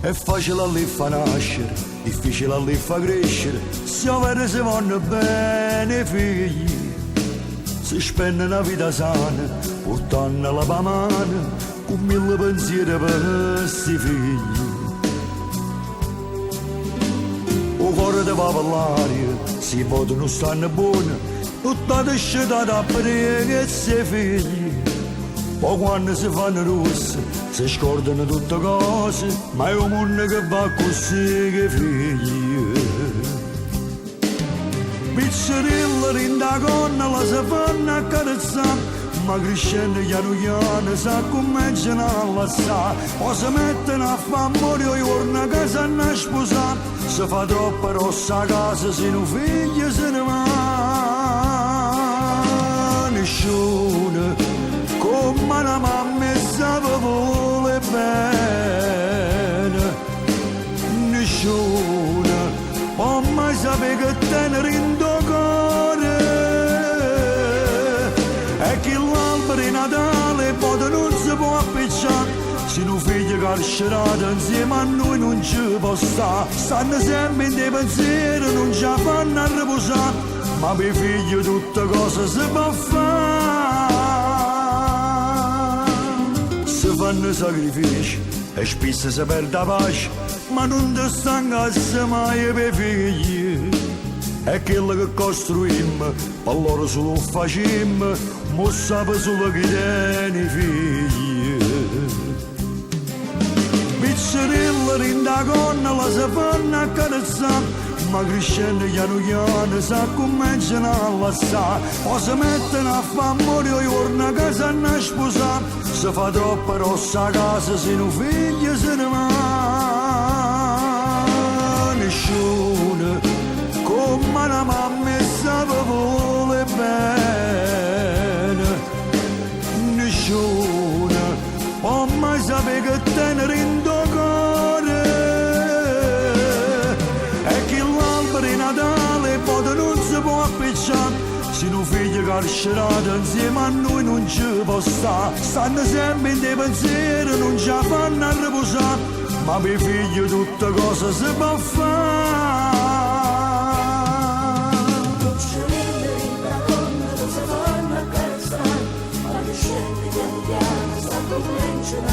È facile lì fa nascere, difficile lì fa crescere, se avere si vanno bene figli. Si spende una vita sana, portando la pamana, con 1000 pensieri per questi figli. O cuore ti va per l'aria, si vota non stanno buoni, tutta discesa da prega e sei figli. Poi quando si fanno rosse, si scordano tutte cose, ma è un mondo che va così che figli. Pizzerilla rinda gonna la si fanno accarezzare, ma crescendo piano piano si cominciano a lassare. O si mettono a fare morire i giorni che si hanno a sposare, si fa troppo rossa a casa, se non figli se ne va. Nessuno come la mamma sa vuole bene, nessuno può mai sapere che tenere in tuo cuore. E che l'albero di Natale poi non si può appicciare, se un figlio carcerato insieme a noi non ci può stare. Stanno sempre in dei pensieri, non ci fanno a riposare, ma per figlio tutte cose si può fare. Si fanno sacrifici e spesso si perde la pace, ma non ti stancasse mai per figli. E quello che costruimmo, per loro solo facemmo, mo sape solo che tiene i figli. Pizzerilla rinda gonna la si fanno accarezzare, ma crescendo piano piano si cominciano a lassare. O si mettono a fare morire i giorni che si hanno a sposare, si fa troppo rossa a casa, se non figli se ne va. Nessuno come la mamma sa vuole bene, nessuno può mai sapere che tenere in tuo cuore. E che l'albero di Natale poi non si può appicciare, se un figlio carcerato insieme a noi non ci può stare. Stanno sempre in dei pensieri, non ci fanno a riposare, ma per figlio tutte cose si può fare. Cominciano a